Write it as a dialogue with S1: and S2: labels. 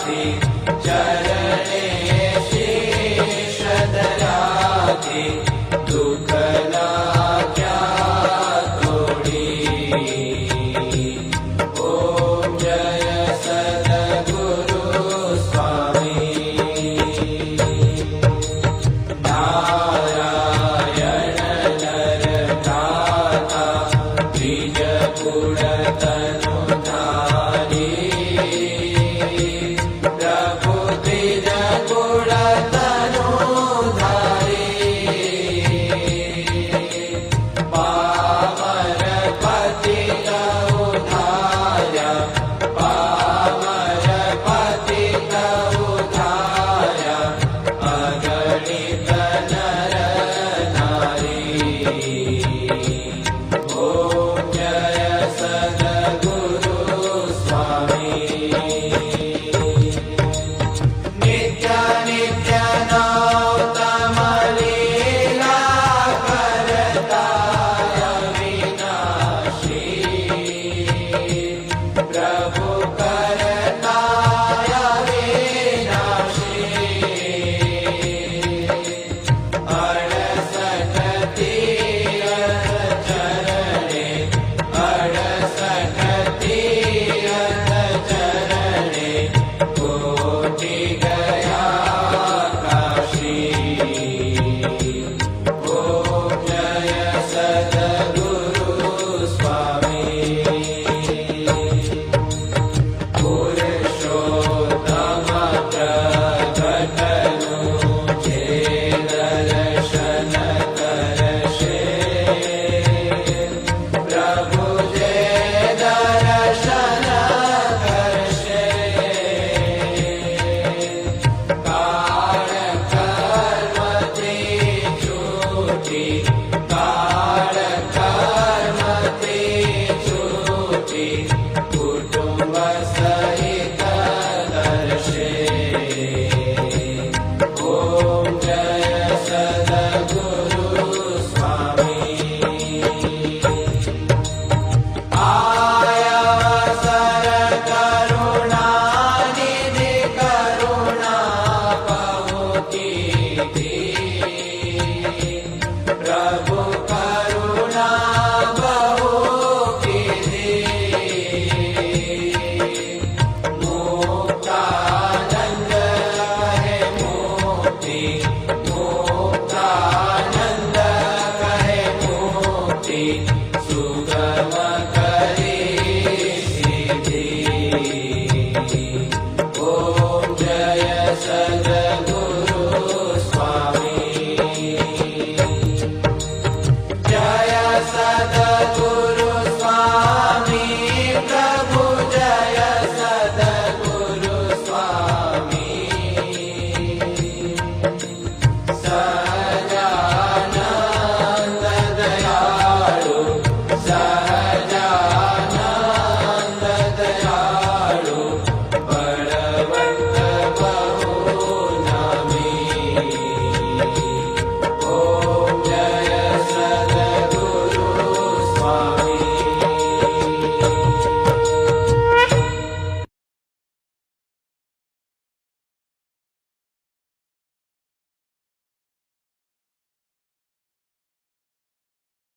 S1: राखी चरणे शीश धराखी दुख लाग्या थोड़ी। ओम जय सद्गुरु स्वामी नारायण नरदाता द्विज कुल तनुधारी। प्रभु द्विज कुल तनुधारी पामर पतित उद्धार्य पामर पतित उद्धार्य अगणित नर नारी। ओम जय सद्गुरु स्वामी नित्य नित्य नौतम लीला करता अविनाशी। प्रभु करता अविनाशी 68 तीर्थ चरणे 68 तीर्थ चरणे कोटि गया काशी। ओम जय सद्गुरु स्वामी पुरुषोत्तम प्रकटनु जे दर्शन करशे। प्रभु जे दर्शन करशे काल कर्म ते छूटी काल कर्म ते छूटी कुटुंब सहित दर्शे। ओम जय सद्गुरु स्वामी आयवसर करुणानिधि करुणा बहुकी थी। प्रभु करुणा बहुकी थी। मुक्तानंद कहे मुक्ति मुक्तानंद कहे मुक्ति सुगम करी सिद्धि।